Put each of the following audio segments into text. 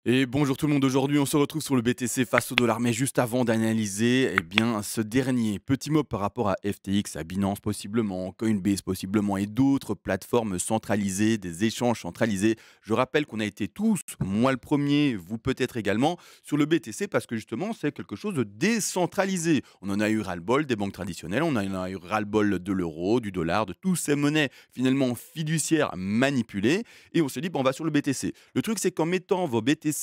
Et bonjour tout le monde, aujourd'hui on se retrouve sur le BTC face au dollar, mais juste avant d'analyser ce dernier, petit mot par rapport à FTX, à Binance possiblement, Coinbase possiblement et d'autres plateformes centralisées, des échanges centralisés. Je rappelle qu'on a été tous, moi le premier, vous peut-être également, sur le BTC parce que justement c'est quelque chose de décentralisé. On en a eu ras-le-bol des banques traditionnelles, on en a eu ras-le-bol de l'euro, du dollar, de toutes ces monnaies finalement fiduciaires manipulées et on s'est dit, bon, on va sur le BTC. Le truc, c'est qu'en mettant vos BTC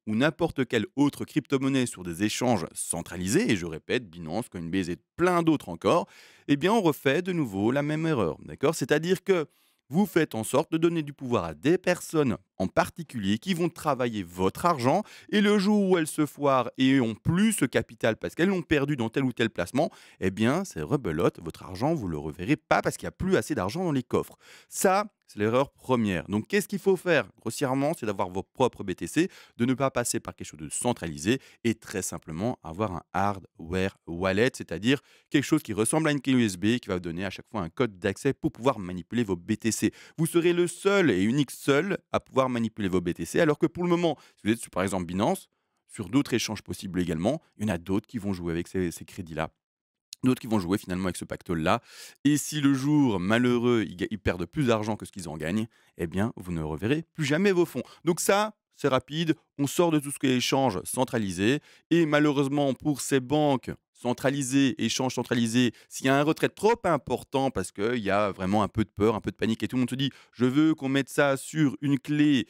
ou n'importe quelle autre crypto-monnaie sur des échanges centralisés, et je répète, Binance, Coinbase et plein d'autres encore, eh bien, on refait de nouveau la même erreur. D'accord? C'est-à-dire que vous faites en sorte de donner du pouvoir à des personnes en particulier qui vont travailler votre argent et le jour où elles se foirent et ont plus ce capital parce qu'elles l'ont perdu dans tel ou tel placement, eh bien, c'est rebelote, votre argent, vous ne le reverrez pas parce qu'il n'y a plus assez d'argent dans les coffres. Ça, c'est l'erreur première. Donc, qu'est-ce qu'il faut faire grossièrement? C'est d'avoir vos propres BTC, de ne pas passer par quelque chose de centralisé et très simplement avoir un hardware wallet, c'est-à-dire quelque chose qui ressemble à une clé USB qui va vous donner à chaque fois un code d'accès pour pouvoir manipuler vos BTC. Vous serez le seul et unique seul à pouvoir manipuler vos BTC, alors que pour le moment, si vous êtes sur par exemple Binance, sur d'autres échanges possibles également, il y en a d'autres qui vont jouer avec ces crédits-là. D'autres qui vont jouer finalement avec ce pactole-là. Et si le jour, malheureux, ils perdent plus d'argent que ce qu'ils en gagnent, eh bien, vous ne reverrez plus jamais vos fonds. Donc ça, c'est rapide. On sort de tout ce qui est échange centralisé. Et malheureusement, pour ces banques centralisées, échanges centralisés, s'il y a un retrait trop important parce qu'il y a vraiment un peu de peur, un peu de panique et tout le monde se dit, je veux qu'on mette ça sur une clé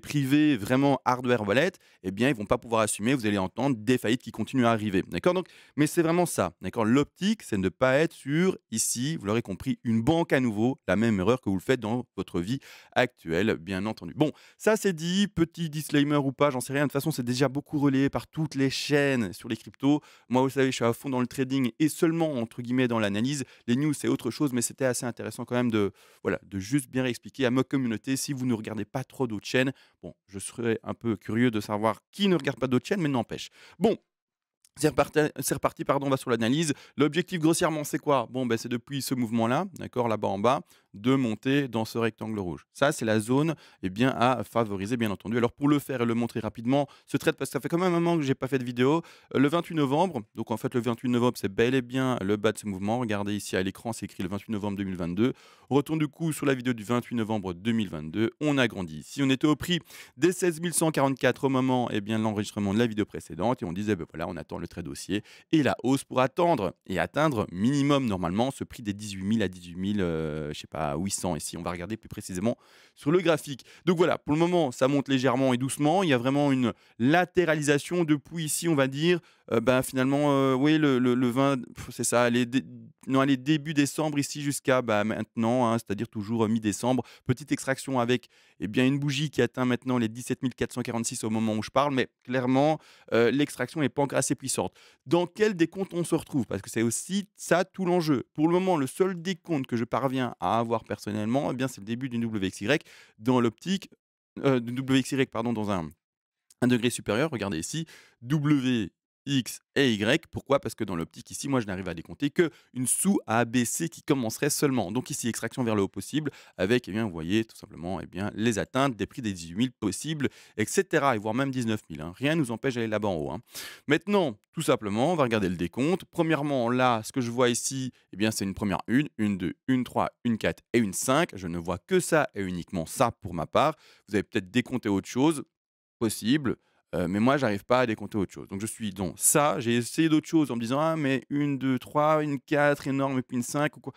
privée, vraiment hardware wallet, eh bien, ils vont pas pouvoir assumer. Vous allez entendre des faillites qui continuent à arriver. D'accord? Donc, mais c'est vraiment ça, d'accord? L'optique, c'est de ne pas être sur, ici, vous l'aurez compris, une banque à nouveau, la même erreur que vous le faites dans votre vie actuelle, bien entendu. Bon, ça c'est dit, petit disclaimer ou pas, j'en sais rien. De toute façon, c'est déjà beaucoup relayé par toutes les chaînes sur les cryptos. Moi, vous savez, je suis à fond dans le trading et seulement, entre guillemets, dans l'analyse. Les news, c'est autre chose, mais c'était assez intéressant quand même de, voilà, de juste bien expliquer à ma communauté, si vous ne regardez pas trop d'autres chaînes, bon, je serais un peu curieux de savoir qui ne regarde pas d'autres chaînes, mais n'empêche. Bon, c'est reparti, pardon, on va sur l'analyse. L'objectif grossièrement, c'est quoi? Bon, ben, c'est depuis ce mouvement-là, d'accord, là-bas en bas, de monter dans ce rectangle rouge. Ça, c'est la zone eh bien, à favoriser, bien entendu. Alors, pour le faire et le montrer rapidement, ce trade, parce que ça fait quand même un moment que je n'ai pas fait de vidéo, le 28 novembre, donc en fait, le 28 novembre, c'est bel et bien le bas de ce mouvement. Regardez ici à l'écran, c'est écrit le 28 novembre 2022. On retourne du coup sur la vidéo du 28 novembre 2022. On agrandit. Si on était au prix des 16 144 au moment eh bien, de l'enregistrement de la vidéo précédente, et on disait, ben voilà, on attend le très dossier et la hausse pour attendre et atteindre minimum normalement ce prix des 18 000 à 18 000, je sais pas, 800 ici. On va regarder plus précisément sur le graphique. Donc voilà, pour le moment, ça monte légèrement et doucement. Il y a vraiment une latéralisation depuis ici, on va dire, ben, finalement, oui, le 20, c'est ça, non, allez, début décembre ici jusqu'à bah, maintenant, hein, c'est-à-dire toujours mi-décembre. Petite extraction avec eh bien, une bougie qui atteint maintenant les 17 446 au moment où je parle, mais clairement, l'extraction n'est pas encore assez puissante. Dans quel décompte on se retrouve? Parce que c'est aussi ça tout l'enjeu. Pour le moment, le seul décompte que je parviens à avoir personnellement, eh bien, c'est le début d'une WXY dans l'optique, d'une WXY, pardon, dans un degré supérieur, regardez ici, W, X et Y. Pourquoi? Parce que dans l'optique ici, moi je n'arrive à décompter qu'une sous-ABC qui commencerait seulement. Donc ici, extraction vers le haut possible avec, eh bien, vous voyez tout simplement eh bien, les atteintes des prix des 18 000 possibles, etc. Et voire même 19 000. Hein. Rien ne nous empêche d'aller là-bas en haut. Hein. Maintenant, tout simplement, on va regarder le décompte. Premièrement, là, ce que je vois ici, eh bien, c'est une première une 2, une 3, une 4 et une 5. Je ne vois que ça et uniquement ça pour ma part. Vous avez peut-être décompté autre chose possible, mais moi j'arrive pas à décompter autre chose. Donc je suis dans ça, j'ai essayé d'autres choses en me disant: «Ah mais une 2 3 une 4 énorme et puis une 5 ou quoi».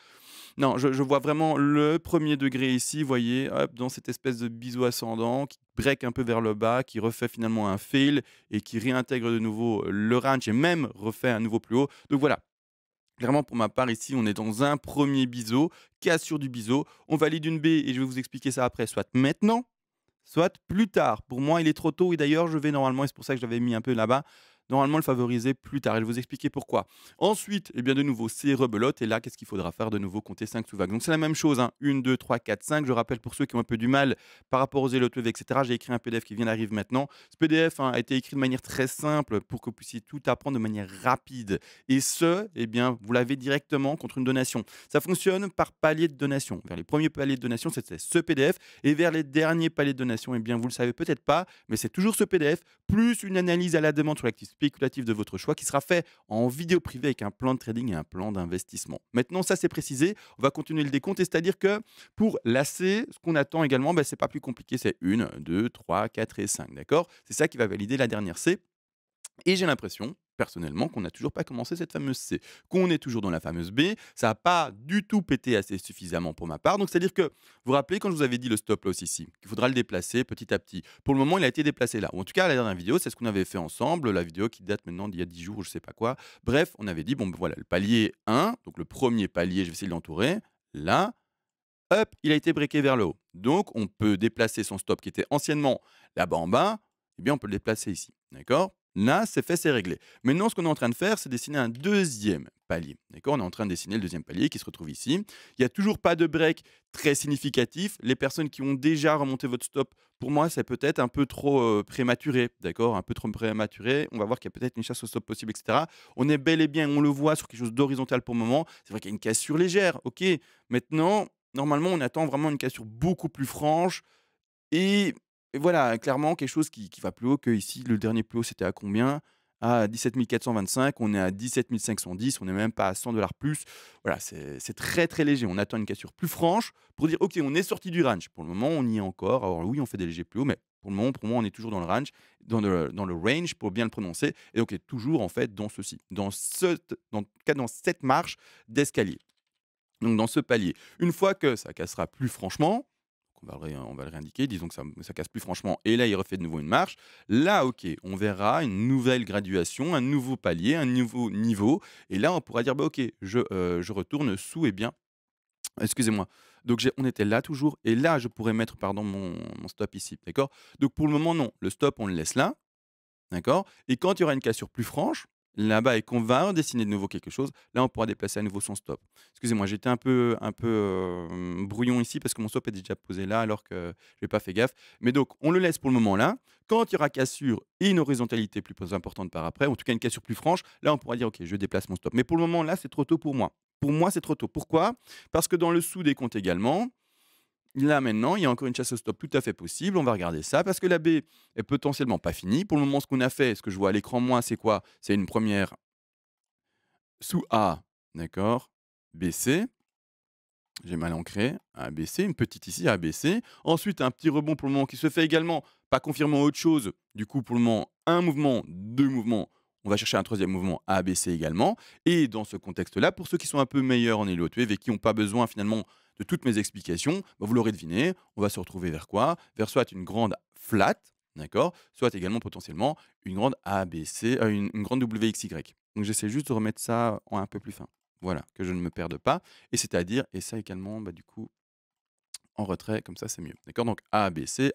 Non, je vois vraiment le premier degré ici, vous voyez? Hop, dans cette espèce de biseau ascendant qui break un peu vers le bas, qui refait finalement un fail et qui réintègre de nouveau le range et même refait un nouveau plus haut. Donc voilà, clairement pour ma part ici, on est dans un premier biseau, cassure du biseau. On valide une baie et je vais vous expliquer ça après, soit maintenant soit plus tard. Pour moi, il est trop tôt et d'ailleurs, je vais normalement et c'est pour ça que je l'avais mis un peu là-bas, normalement le favoriser plus tard et je vais vous expliquer pourquoi. Ensuite, eh bien de nouveau, c'est rebelote et là, qu'est-ce qu'il faudra faire de nouveau? Compter 5 sous-vagues. Donc c'est la même chose, hein, 1, 2, 3, 4, 5. Je rappelle pour ceux qui ont un peu du mal par rapport aux Zélotwave et cetera, j'ai écrit un PDF qui vient d'arriver maintenant. Ce PDF, hein, a été écrit de manière très simple pour que vous puissiez tout apprendre de manière rapide et ce, eh bien, vous l'avez directement contre une donation. Ça fonctionne par palier de donation. Vers les premiers paliers de donation, c'était ce PDF et vers les derniers paliers de donation, eh bien, vous le savez peut-être pas, mais c'est toujours ce PDF plus une analyse à la demande sur l'actif spéculatif de votre choix qui sera fait en vidéo privée avec un plan de trading et un plan d'investissement. Maintenant, ça c'est précisé, on va continuer le décompte, et c'est-à-dire que pour l'AC, ce qu'on attend également, ben, c'est pas plus compliqué, c'est 1, 2, 3, 4 et 5, d'accord? C'est ça qui va valider la dernière C. Et j'ai l'impression, personnellement, qu'on n'a toujours pas commencé cette fameuse C, qu'on est toujours dans la fameuse B. Ça n'a pas du tout pété assez suffisamment pour ma part. Donc, c'est-à-dire que, vous vous rappelez quand je vous avais dit le stop loss ici, qu'il faudra le déplacer petit à petit. Pour le moment, il a été déplacé là. Ou en tout cas, à la dernière vidéo, c'est ce qu'on avait fait ensemble. La vidéo qui date maintenant d'il y a 10 jours ou je sais pas quoi. Bref, on avait dit, bon, ben voilà, le palier 1, donc le premier palier, je vais essayer de l'entourer. Là, hop, il a été breaké vers le haut. Donc, on peut déplacer son stop qui était anciennement là-bas en bas, eh bien, on peut le déplacer ici. D'accord? Là, c'est fait, c'est réglé. Maintenant, ce qu'on est en train de faire, c'est dessiner un deuxième palier. D'accord? On est en train de dessiner le deuxième palier qui se retrouve ici. Il n'y a toujours pas de break très significatif. Les personnes qui ont déjà remonté votre stop, pour moi, c'est peut-être un peu trop prématuré. D'accord? Un peu trop prématuré. On va voir qu'il y a peut-être une chasse au stop possible, etc. On est bel et bien, on le voit sur quelque chose d'horizontal pour le moment. C'est vrai qu'il y a une cassure légère. OK. Maintenant, normalement, on attend vraiment une cassure beaucoup plus franche et voilà, clairement quelque chose qui va plus haut que ici. Le dernier plus haut, c'était à combien? À 17 425, on est à 17 510, on n'est même pas à 100 plus. Voilà, c'est très, très léger. On attend une cassure plus franche pour dire: «OK, on est sorti du range». Pour le moment, on y est encore. Alors oui, on fait des légers plus hauts, mais pour moi, on est toujours dans le range, dans le range pour bien le prononcer et donc on est toujours en fait dans ceci, en tout cas dans cette marche d'escalier. Donc dans ce palier. Une fois que ça cassera plus franchement, on va le réindiquer, disons que ça casse plus franchement et là il refait de nouveau une marche. Là, OK, on verra une nouvelle graduation, un nouveau palier, un nouveau niveau et là on pourra dire: «Bah, OK, je retourne sous et bien» excusez-moi. Donc on était là toujours et là je pourrais mettre, pardon, mon stop ici, d'accord? Donc pour le moment non, le stop on le laisse là. D'accord? Et quand il y aura une cassure plus franche, là-bas et qu'on va redessiner de nouveau quelque chose, là, on pourra déplacer à nouveau son stop. Excusez-moi, j'étais un peu brouillon ici parce que mon stop est déjà posé là alors que je n'ai pas fait gaffe. Mais donc, on le laisse pour le moment là. Quand il y aura cassure et une horizontalité plus importante par après, ou en tout cas une cassure plus franche, là, on pourra dire: «OK, je déplace mon stop». Mais pour le moment là, c'est trop tôt pour moi. Pour moi, c'est trop tôt. Pourquoi? Parce que dans le sous-décompte également, là, maintenant, il y a encore une chasse au stop tout à fait possible. On va regarder ça parce que la baie est potentiellement pas finie. Pour le moment, ce qu'on a fait, ce que je vois à l'écran, moi, c'est quoi? C'est une première sous A, d'accord? BC, j'ai mal ancré, ABC, une petite ici, ABC. Ensuite, un petit rebond pour le moment qui se fait également, pas confirmant autre chose. Du coup, pour le moment, un mouvement, deux mouvements. On va chercher un troisième mouvement ABC également. Et dans ce contexte-là, pour ceux qui sont un peu meilleurs en Elliott Wave et qui n'ont pas besoin finalement de toutes mes explications, bah, vous l'aurez deviné, on va se retrouver vers quoi? Vers soit une grande flat, d'accord? Soit également potentiellement une grande ABC, une grande WXY. Donc j'essaie juste de remettre ça en un peu plus fin. Voilà, que je ne me perde pas. Et c'est-à-dire, et ça également, bah, du coup, en retrait, comme ça c'est mieux. D'accord? Donc A, B, C.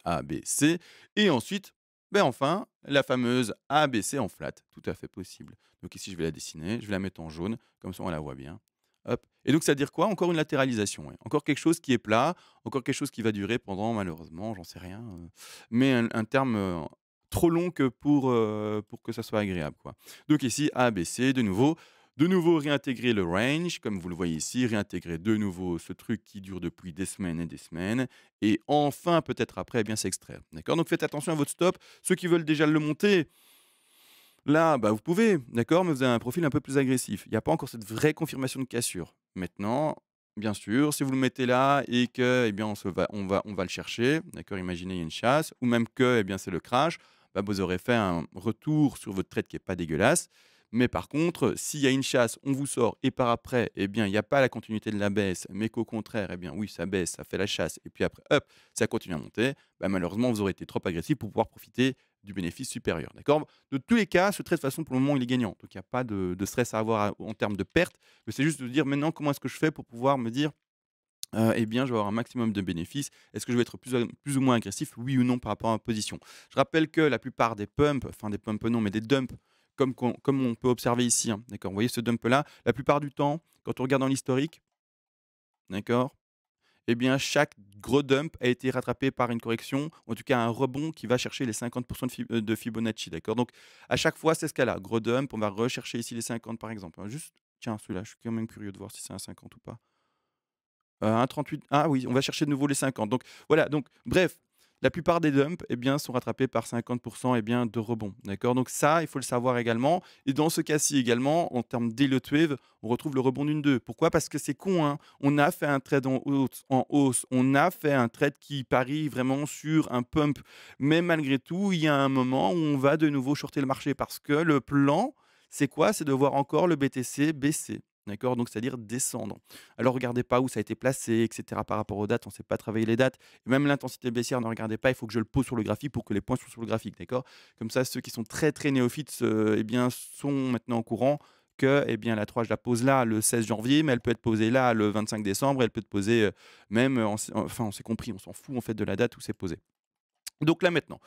Et ensuite, ben enfin, la fameuse A, B, C en flat. Tout à fait possible. Donc ici, je vais la dessiner, je vais la mettre en jaune, comme ça on la voit bien. Hop. Et donc ça veut dire quoi? Encore une latéralisation. Ouais. Encore quelque chose qui est plat, encore quelque chose qui va durer pendant, malheureusement, j'en sais rien, mais un terme trop long que pour que ça soit agréable. Quoi. Donc ici, A, B, C, de nouveau, réintégrer le range, comme vous le voyez ici, réintégrer de nouveau ce truc qui dure depuis des semaines et des semaines. Et enfin, peut-être après, eh bien s'extraire. D'accord? Donc faites attention à votre stop. Ceux qui veulent déjà le monter, là, bah, vous pouvez, d'accord? Mais vous avez un profil un peu plus agressif. Il n'y a pas encore cette vraie confirmation de cassure. Maintenant, bien sûr, si vous le mettez là et que, eh bien, on va le chercher, d'accord? Imaginez, il y a une chasse, ou même que, eh bien, c'est le crash, bah, vous aurez fait un retour sur votre trade qui est pas dégueulasse. Mais par contre, s'il y a une chasse, on vous sort et par après, eh bien, il n'y a pas la continuité de la baisse, mais qu'au contraire, eh bien, oui, ça baisse, ça fait la chasse et puis après, hop, ça continue à monter, bah, malheureusement, vous aurez été trop agressif pour pouvoir profiter du bénéfice supérieur, d'accord? De tous les cas, ce trade, de toute façon, pour le moment, il est gagnant. Donc, il n'y a pas de stress à avoir en termes de perte. Mais c'est juste de dire maintenant, comment est-ce que je fais pour pouvoir me dire, eh bien, je vais avoir un maximum de bénéfices. Est-ce que je vais être plus ou moins agressif, oui ou non, par rapport à ma position? Je rappelle que la plupart des pumps, enfin des pumps non, mais des dumps comme on peut observer ici, hein, d'accord? Vous voyez ce dump-là, la plupart du temps, quand on regarde dans l'historique, d'accord? Eh bien, chaque gros dump a été rattrapé par une correction, ou en tout cas un rebond qui va chercher les 50 de Fibonacci, d'accord? Donc à chaque fois, c'est ce cas-là. Gros dump, on va rechercher ici les 50 par exemple, hein. Juste tiens, celui-là, je suis quand même curieux de voir si c'est un 50 ou pas. 1,38, ah oui, on va chercher de nouveau les 50. Donc voilà, donc bref, la plupart des dumps, eh bien, sont rattrapés par 50 eh bien, de rebond, d'accord? Donc ça, il faut le savoir également et dans ce cas-ci également, en termes d'Elliott Wave, on retrouve le rebond d'une 2. Pourquoi? Parce que c'est con, hein, on a fait un trade en hausse, on a fait un trade qui parie vraiment sur un pump, mais malgré tout, il y a un moment où on va de nouveau shorter le marché parce que le plan, c'est quoi? C'est de voir encore le BTC baisser, d'accord? Donc c'est-à-dire descendre. Alors regardez pas où ça a été placé, et cetera, par rapport aux dates, on ne sait pas travailler les dates. Et même l'intensité baissière, ne regardez pas, il faut que je le pose sur le graphique pour que les points soient sur le graphique, d'accord? Comme ça, ceux qui sont très, très néophytes, eh bien, sont maintenant au courant que, eh bien, la 3 je la pose là, le 16 janvier, mais elle peut être posée là, le 25 décembre, elle peut être posée, même, enfin, on s'est compris, on s'en fout, en fait, de la date où c'est posé. Donc là, maintenant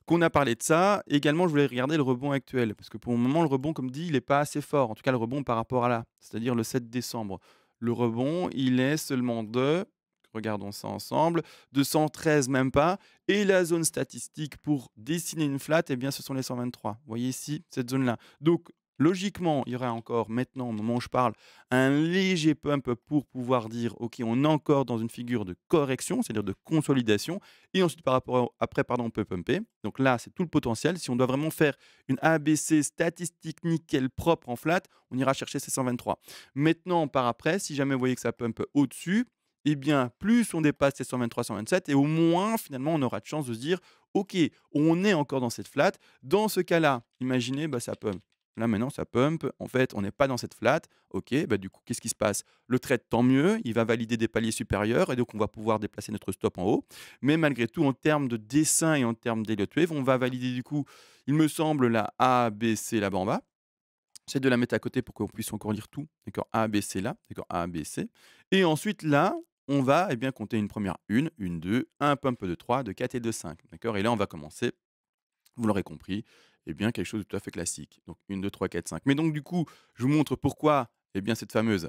qu'on a parlé de ça, également, je voulais regarder le rebond actuel, parce que pour le moment, le rebond, comme dit, il n'est pas assez fort. En tout cas, le rebond par rapport à là, c'est-à-dire le 7 décembre. Le rebond, il est seulement de, regardons ça ensemble, de 113 même pas. Et la zone statistique pour dessiner une flat, eh bien, ce sont les 123. Vous voyez ici, cette zone-là. Donc, logiquement, il y aura encore maintenant, au moment où je parle, un léger pump pour pouvoir dire, OK, on est encore dans une figure de correction, c'est-à-dire de consolidation. Et ensuite, par rapport après, pardon, on peut pumper. Donc là, c'est tout le potentiel. Si on doit vraiment faire une ABC statistique nickel propre en flat, on ira chercher ces 123. Maintenant, par après, si jamais vous voyez que ça pump au-dessus, eh bien, plus on dépasse ces 123, 127, et au moins, finalement, on aura de chance de se dire, OK, on est encore dans cette flat. Dans ce cas-là, imaginez, bah, ça pump. Là, maintenant, ça pump. En fait, on n'est pas dans cette flat. OK, bah, du coup, qu'est-ce qui se passe? Le trade, tant mieux, il va valider des paliers supérieurs et donc on va pouvoir déplacer notre stop en haut. Mais malgré tout, en termes de dessin et en termes d'Elliott Wave, on va valider du coup, il me semble, la A, B, C là-bas en bas. J'essaie de la mettre à côté pour qu'on puisse encore lire tout. D'accord, A, B, C là. D'accord, A, B, C. Et ensuite, là, on va eh bien, compter une première une 2, un pump de 3, de 4 et de 5. D'accord, et là, on va commencer, vous l'aurez compris, eh bien, quelque chose de tout à fait classique. Donc, 1, 2, 3, 4, 5. Mais donc, du coup, je vous montre pourquoi eh bien, cette fameuse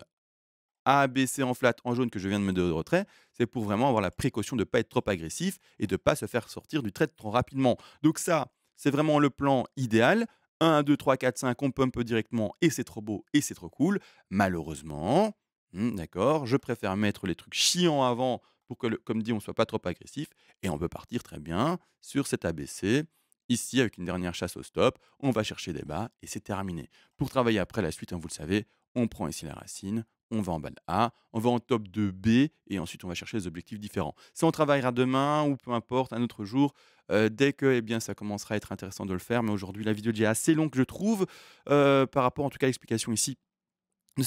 A, B, C en flat, en jaune que je viens de mettre de retrait, c'est pour vraiment avoir la précaution de ne pas être trop agressif et de ne pas se faire sortir du trade trop rapidement. Donc ça, c'est vraiment le plan idéal. 1, 2, 3, 4, 5, on pump directement et c'est trop beau et c'est trop cool. Malheureusement, d'accord, je préfère mettre les trucs chiants avant pour que, comme dit, on ne soit pas trop agressif et on peut partir très bien sur cet ABC. Ici, avec une dernière chasse au stop, on va chercher des bas et c'est terminé. Pour travailler après la suite, hein, vous le savez, on prend ici la racine, on va en bas de A, on va en top de B et ensuite on va chercher des objectifs différents. Ça, on travaillera demain ou peu importe, un autre jour, dès que eh bien, ça commencera à être intéressant de le faire. Mais aujourd'hui, la vidéo est déjà assez longue, je trouve, par rapport en tout cas à l'explication ici de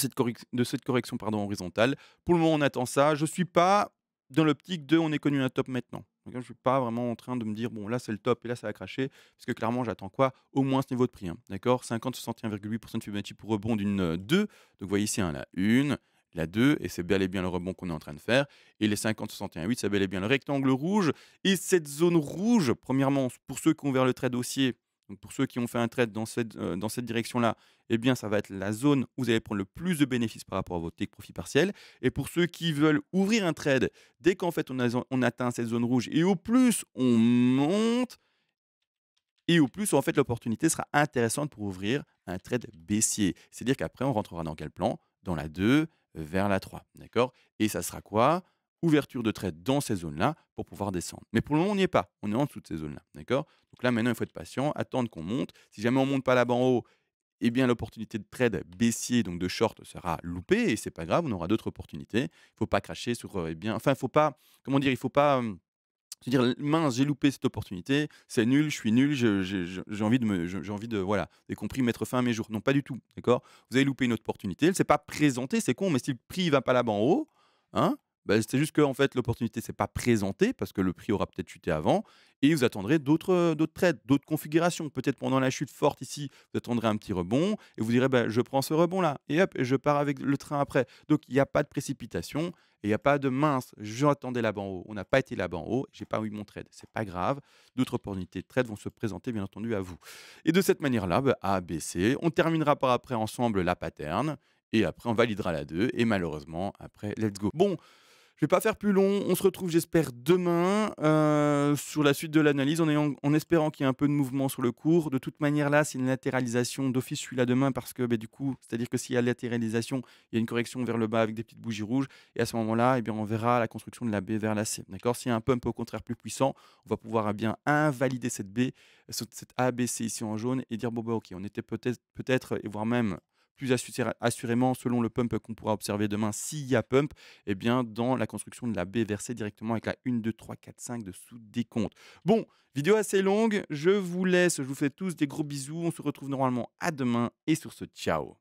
cette correction pardon, horizontale. Pour le moment, on attend ça. Je ne suis pas dans l'optique de on est connu un top maintenant. Donc, je ne suis pas vraiment en train de me dire, bon, là, c'est le top et là, ça va cracher. Parce que clairement, j'attends quoi? Au moins ce niveau de prix, hein. D'accord, 50, 61,8% de Fibonacci pour rebond d'une 2. Donc, vous voyez ici, hein, la 1, la 2, et c'est bel et bien le rebond qu'on est en train de faire. Et les 50, 61,8, c'est bel et bien le rectangle rouge. Et cette zone rouge, premièrement, pour ceux qui ont ouvert le trade haussier, donc pour ceux qui ont fait un trade dans cette direction-là, eh bien, ça va être la zone où vous allez prendre le plus de bénéfices par rapport à votre take profit partiel. Et pour ceux qui veulent ouvrir un trade, dès qu'en fait on atteint cette zone rouge et au plus on monte, et au plus en fait l'opportunité sera intéressante pour ouvrir un trade baissier. C'est-à-dire qu'après on rentrera dans quel plan? Dans la 2 vers la 3. D'accord? Et ça sera quoi? Ouverture de trade dans ces zones-là pour pouvoir descendre. Mais pour le moment, on n'y est pas. On est en dessous de ces zones-là. D'accord? Donc là, maintenant, il faut être patient, attendre qu'on monte. Si jamais on ne monte pas là-bas en haut, eh bien, l'opportunité de trade baissier, donc de short, sera loupée et c'est pas grave, on aura d'autres opportunités. Il ne faut pas cracher sur, eh bien, enfin, il faut pas, comment dire, il faut pas se dire mince, j'ai loupé cette opportunité, c'est nul, je suis nul, j'ai envie de j'ai envie de, voilà, vous avez compris, mettre fin à mes jours. Non, pas du tout, d'accord. Vous avez loupé une autre opportunité, elle ne s'est pas présentée, c'est con, mais si le prix ne va pas là-bas en haut, hein, bah, c'est juste que en fait l'opportunité ne s'est pas présentée parce que le prix aura peut-être chuté avant et vous attendrez d'autres trades, d'autres configurations. Peut-être pendant la chute forte ici, vous attendrez un petit rebond et vous direz: «Bah, je prends ce rebond-là et hop, et je pars avec le train après». Donc il y a pas de précipitation et il y a pas de: «Mince, j'attendais là-bas en haut, on n'a pas été là-bas en haut, j'ai pas eu mon trade». C'est pas grave, d'autres opportunités de trade vont se présenter bien entendu à vous et de cette manière-là, bah, A, B, C, on terminera par après ensemble la pattern et après on validera la 2 et malheureusement après let's go. Bon, je vais pas faire plus long. On se retrouve, j'espère, demain, sur la suite de l'analyse en espérant qu'il y ait un peu de mouvement sur le cours. De toute manière, là, c'est une latéralisation d'office, je suis là demain parce que, beh, du coup, c'est-à-dire que s'il y a latéralisation, il y a une correction vers le bas avec des petites bougies rouges et à ce moment-là, eh bien, on verra la construction de la B vers la C, d'accord? S'il y a un pump, au contraire, plus puissant, on va pouvoir, bien invalider cette B, cette ABC ici en jaune et dire: «Bon, bah, OK, on était peut-être et voire même plus assurément, selon le pump qu'on pourra observer demain, s'il y a pump, eh bien, dans la construction de la baie versée directement avec la 1, 2, 3, 4, 5 de sous-décompte. Bon, vidéo assez longue, je vous laisse, je vous fais tous des gros bisous, on se retrouve normalement à demain et sur ce, ciao.